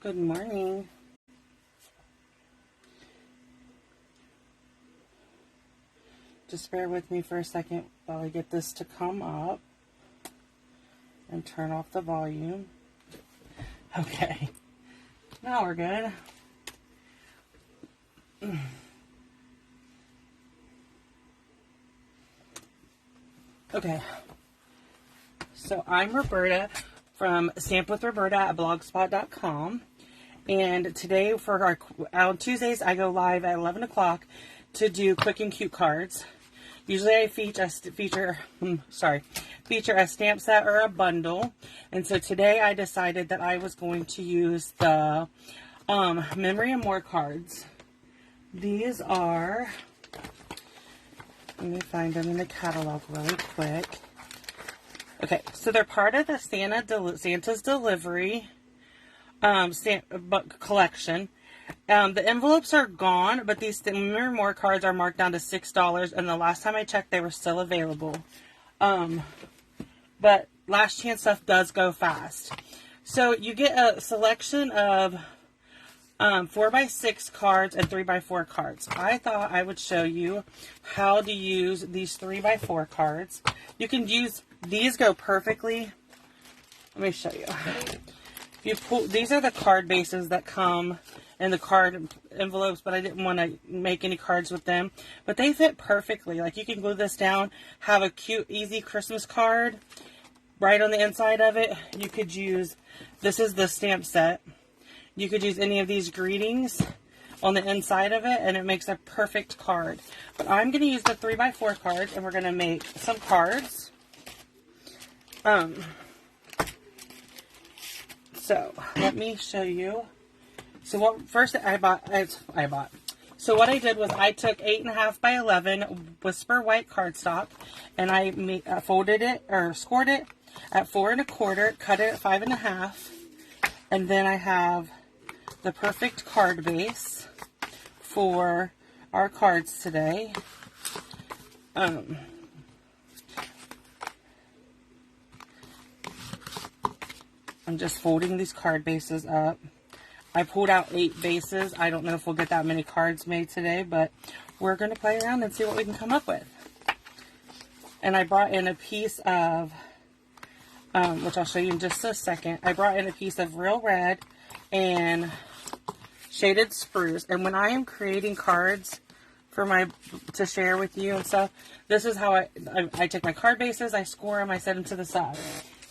Good morning. Just bear with me for a second while I get this to come up and turn off the volume. Okay, now we're good. Okay, so I'm Roberta from Stamp with Roberta at blogspot.com. And today on Tuesdays, I go live at 11 o'clock to do quick and cute cards. Usually I feature a stamp set or a bundle. And so today I decided that I was going to use the Memory and More cards. These are, let me find them in the catalog really quick. Okay, so they're part of the Santa's Delivery collection. The envelopes are gone, but these Memory More cards are marked down to $6, and the last time I checked, they were still available. But last chance stuff does go fast. So you get a selection of 4x6 cards and 3x4 cards. I thought I would show you how to use these 3x4 cards. You can use these, go perfectly. Let me show you. These are the card bases that come in the card envelopes, but I didn't want to make any cards with them. But they fit perfectly. Like, you can glue this down, have a cute, easy Christmas card right on the inside of it. You could use, this is the stamp set. You could use any of these greetings on the inside of it, and it makes a perfect card. But I'm going to use the 3x4 cards, and we're going to make some cards. So let me show you. So what first I bought. So what I did was I took 8.5 by 11 Whisper white cardstock, and I folded it or scored it at 4 1/4, cut it at 5 1/2, and then I have the perfect card base for our cards today. I'm just folding these card bases up. I pulled out 8 bases. I don't know if we'll get that many cards made today, but we're going to play around and see what we can come up with. And I brought in a piece of, which I'll show you in just a second. I brought in a piece of Real Red and Shaded Spruce. And when I am creating cards for to share with you and stuff, this is how I take my card bases, I score them, I set them to the side.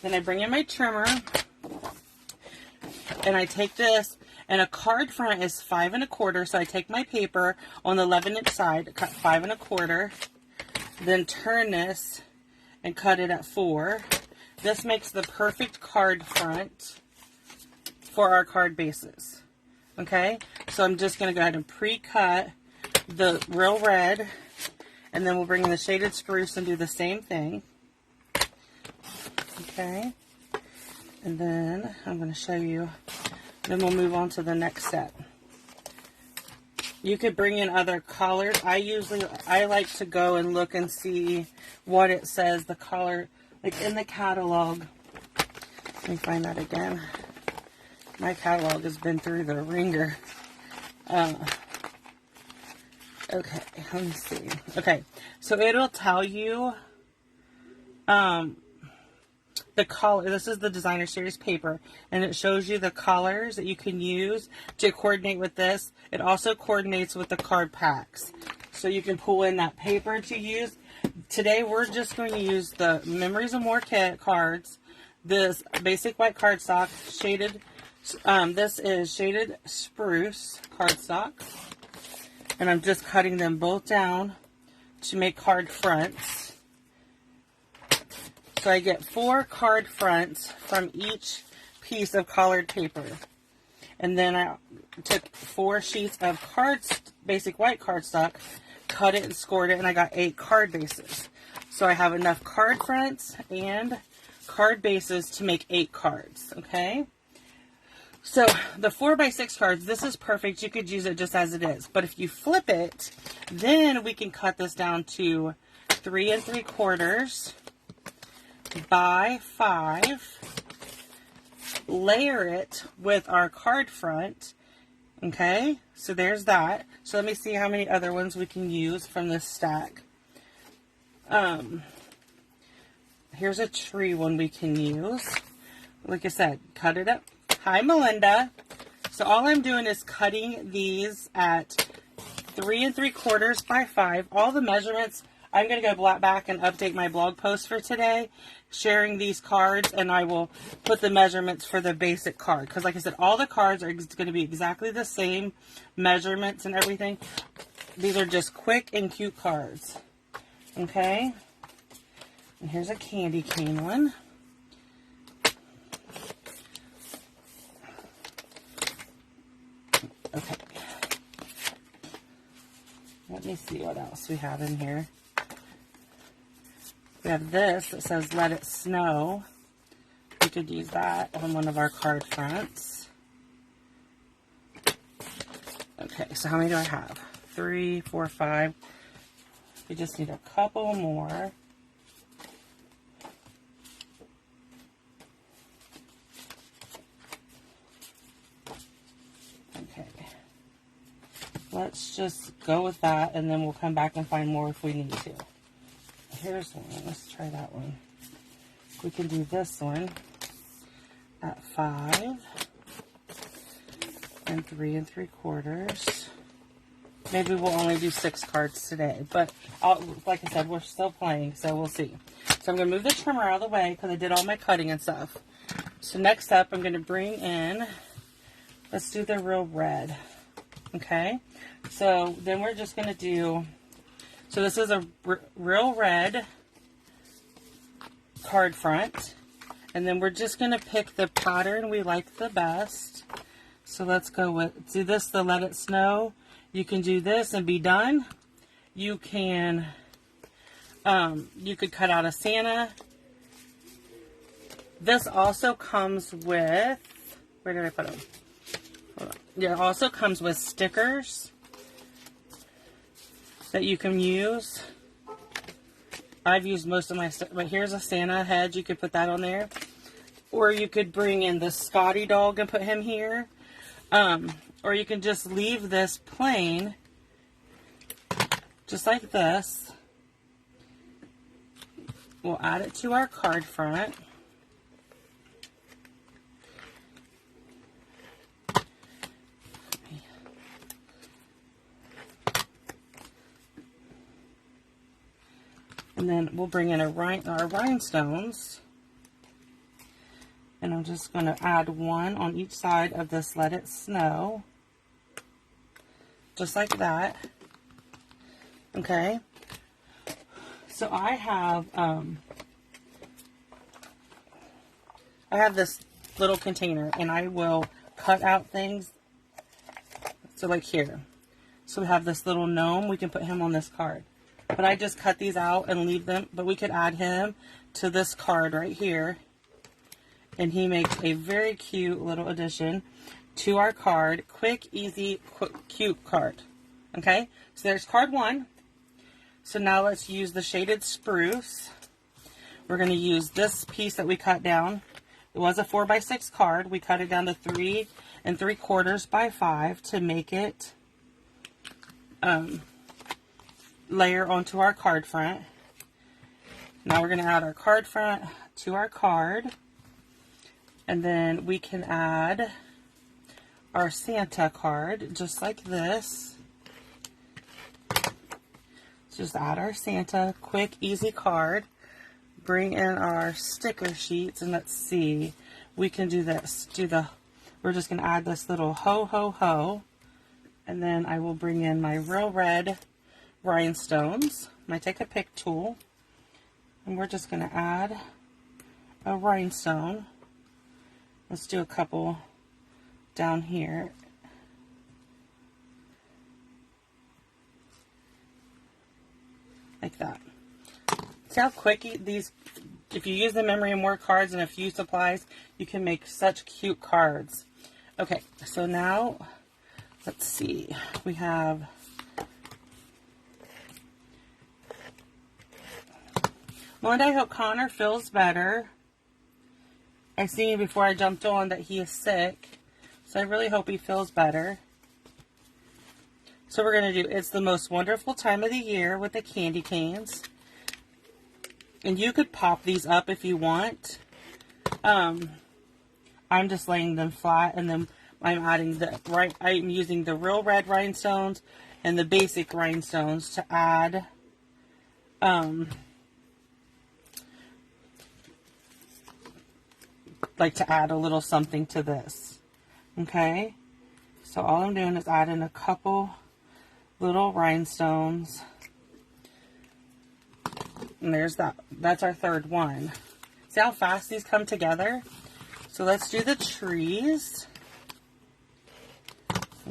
Then I bring in my trimmer, and I take this, and a card front is 5 1/4, so I take my paper on the 11-inch side, cut 5 1/4, then turn this and cut it at 4. This makes the perfect card front for our card bases. Okay, so I'm just going to go ahead and pre-cut the Real Red, and then we'll bring in the Shaded Spruce and do the same thing. Okay, and then I'm going to show you, then we'll move on to the next step. You could bring in other colors. I like to go and look and see what it says, the color, like in the catalog. Let me find that again. My catalog has been through the ringer. Okay, let me see. Okay, so it'll tell you, the color. This is the Designer Series paper, and it shows you the colors that you can use to coordinate with this. It also coordinates with the card packs, so you can pull in that paper to use. Today we're just going to use the Memories and More kit cards, this basic white cardstock, shaded, this is Shaded Spruce cardstock, and I'm just cutting them both down to make card fronts. So I get 4 card fronts from each piece of colored paper. And then I took 4 sheets of basic white cardstock, cut it and scored it, and I got 8 card bases. So I have enough card fronts and card bases to make 8 cards, okay? So the 4x6 cards, this is perfect. You could use it just as it is. But if you flip it, then we can cut this down to 3 3/4 by 5 layer it with our card front. Okay, so there's that. So let me see how many other ones we can use from this stack. Here's a tree one we can use. Like I said, cut it up. Hi, Melinda. So all I'm doing is cutting these at 3 3/4 by 5. All the measurements, I'm going to go back and update my blog post for today, sharing these cards, and I will put the measurements for the basic card. Because like I said, all the cards are going to be exactly the same measurements and everything. These are just quick and cute cards. Okay? And here's a candy cane one. Okay. Let me see what else we have in here. We have this that says "Let It Snow." We could use that on one of our card fronts. Okay, so how many do I have? 3, 4, 5. We just need a couple more. Okay. Let's just go with that, and then we'll come back and find more if we need to. Here's one. Let's try that one. We can do this one at 5 and 3 3/4. Maybe we'll only do 6 cards today, but like I said, we're still playing, so we'll see. So I'm going to move the trimmer out of the way because I did all my cutting and stuff. So next up, I'm going to bring in, let's do the real red. Okay, so then we're just going to do, so this is a real red card front, and then we're just going to pick the pattern we like the best. So let's go with, do this, the Let It Snow. You can do this and be done. You can, you could cut out a Santa. This also comes with, where did I put them? Hold on. Yeah, it also comes with stickers that you can use. I've used most of my stuff, but here's a Santa head. You could put that on there. Or you could bring in the Scotty dog and put him here. Or you can just leave this plain, just like this. We'll add it to our card front. And then we'll bring in our rhinestones. And I'm just going to add one on each side of this Let It Snow. Just like that. Okay. So I have this little container, and I will cut out things. So like here. So we have this little gnome. We can put him on this card. But I just cut these out and leave them. But we could add him to this card right here. And he makes a very cute little addition to our card. Quick, easy, cute card. Okay? So there's card 1. So now let's use the shaded spruce. We're going to use this piece that we cut down. It was a 4x6 card. We cut it down to 3 3/4 by 5 to make it layer onto our card front. Now we're going to add our card front to our card. And then we can add our Santa card just like this. Just add our Santa, quick, easy card. Bring in our sticker sheets, and let's see. We can do this. We're just going to add this little ho, ho, ho. And then I will bring in my real red rhinestones. I take a pick tool, and we're just going to add a rhinestone. Let's do a couple down here. Like that. See how quick these, if you use the memory and more cards and a few supplies, you can make such cute cards. Okay, so now, let's see. We have, Melinda, I hope Connor feels better. I seen before I jumped on that he is sick. So I really hope he feels better. So we're going to do It's the Most Wonderful Time of the Year with the candy canes. And you could pop these up if you want. I'm just laying them flat, and then I'm using the real red rhinestones and the basic rhinestones to add to add a little something to this. Okay? So all I'm doing is adding a couple little rhinestones. And there's that. That's our third one. See how fast these come together? So let's do the trees.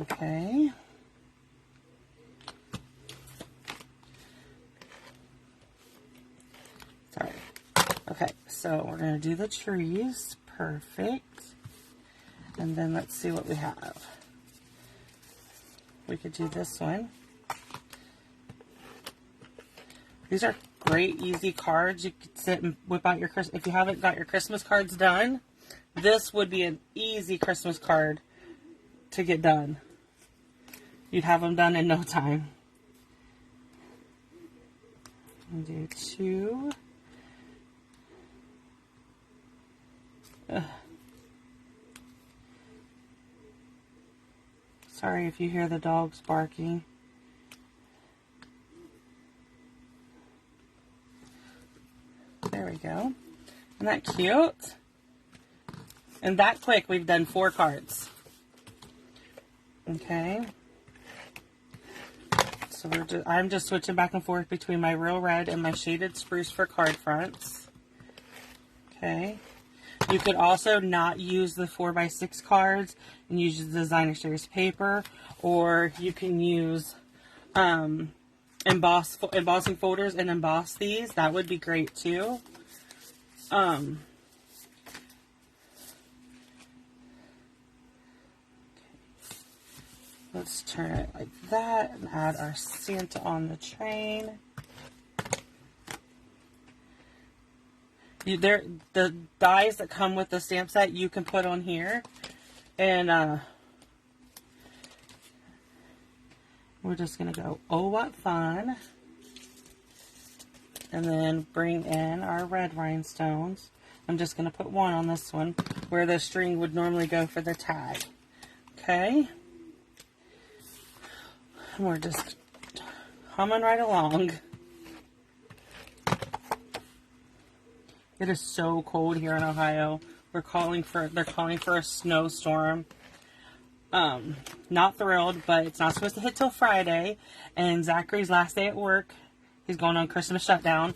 Okay. Sorry. Okay, so we're going to do the trees. Perfect. And then let's see what we have. We could do this one. These are great, easy cards. You could sit and whip out your Christmas. If you haven't got your Christmas cards done, this would be an easy Christmas card to get done. You'd have them done in no time. I'll do two. Sorry if you hear the dogs barking. There we go. Isn't that cute? And that quick, we've done 4 cards. Okay. So I'm just switching back and forth between my real red and my shaded spruce for card fronts. Okay. You could also not use the 4x6 cards and use the designer series paper, or you can use embossing folders and emboss these. That would be great too. Let's turn it like that and add our Santa on the train. The dies that come with the stamp set you can put on here, and we're just gonna go, oh what fun, and then bring in our red rhinestones. I'm just gonna put one on this one where the string would normally go for the tag. Okay, and we're just humming right along. It is so cold here in Ohio. They're calling for a snowstorm. Not thrilled, but it's not supposed to hit till Friday. And Zachary's last day at work, he's going on Christmas shutdown.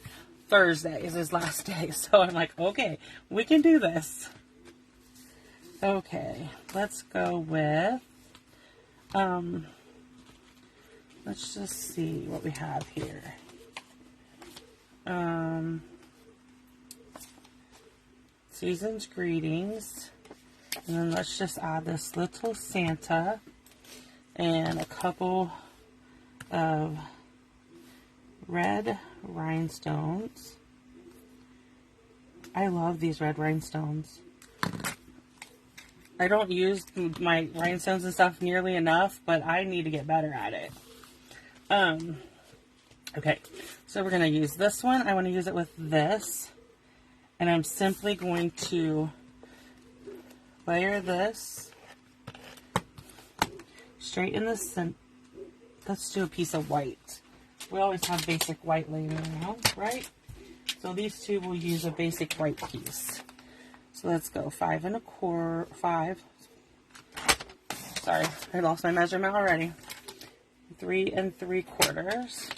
Thursday is his last day. So I'm like, okay, we can do this. Okay, let's go with, let's just see what we have here. Season's Greetings, and then let's just add this little Santa and a couple of red rhinestones. I love these red rhinestones. I don't use my rhinestones and stuff nearly enough, but I need to get better at it. Okay, so we're going to use this one. I want to use it with this. And I'm simply going to layer this straight in the center. Let's do a piece of white. We always have basic white laying around, right? So these two will use a basic white piece. So let's go 5 1/4. Sorry, I lost my measurement already. 3 3/4.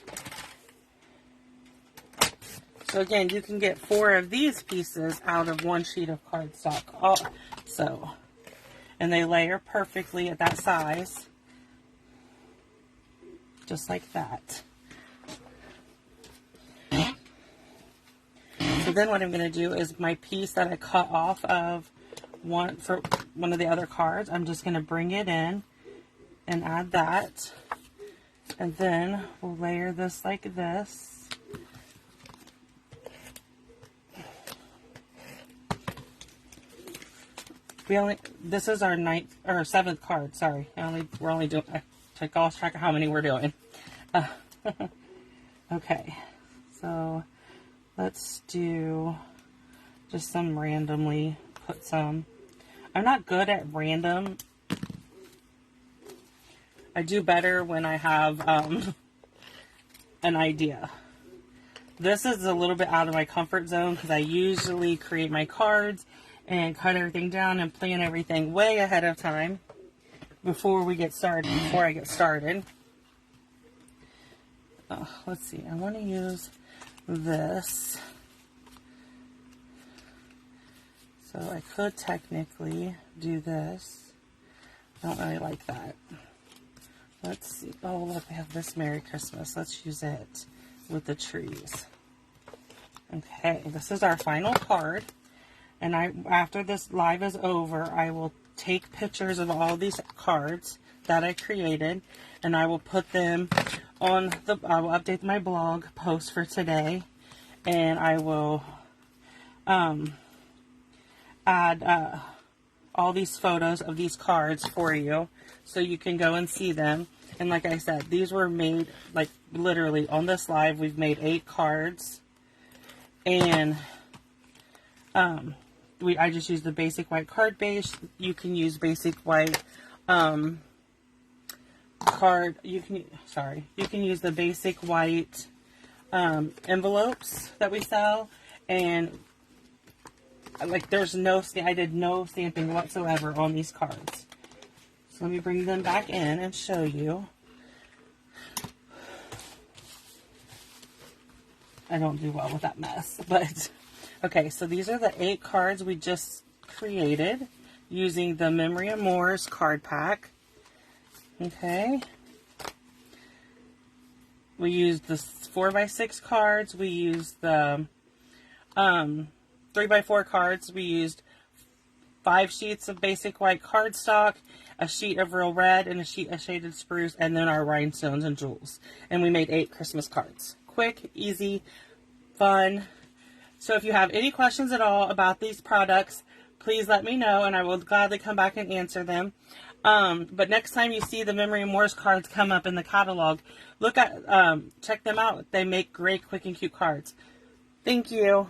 So again, you can get 4 of these pieces out of 1 sheet of cardstock. And they layer perfectly at that size, just like that. So then what I'm going to do is my piece that I cut off of one of the other cards, I'm just going to bring it in and add that. And then we'll layer this like this. this is our 7th card. Sorry, we're only doing. I lost track of how many we're doing. Okay, so let's do just some randomly. Put some. I'm not good at random. I do better when I have an idea. This is a little bit out of my comfort zone because I usually create my cards and cut everything down and plan everything way ahead of time before I get started. Let's see, I want to use this. So I could technically do this. I don't really like that. Let's see. Oh, look, we have this Merry Christmas. Let's use it with the trees. Okay, this is our final card. And after this live is over, I will take pictures of all these cards that I created, and I will put them on I will update my blog post for today, and I will add all these photos of these cards for you so you can go and see them. And like I said, these were made, like, literally on this live, we've made 8 cards. And I just used the basic white card base. You can use basic white card. You can use the basic white envelopes that we sell. And like, I did no stamping whatsoever on these cards. So let me bring them back in and show you. I don't do well with that mess, but okay, so these are the 8 cards we just created using the Memory of Moors card pack. Okay. We used the 4x6 cards. We used the 3x4 cards. We used 5 sheets of basic white cardstock, a sheet of real red, and a sheet of shaded spruce, and then our rhinestones and jewels. And we made 8 Christmas cards. Quick, easy, fun. So if you have any questions at all about these products, please let me know, and I will gladly come back and answer them. But next time you see the Memory of Moors cards come up in the catalog, check them out. They make great, quick, and cute cards. Thank you.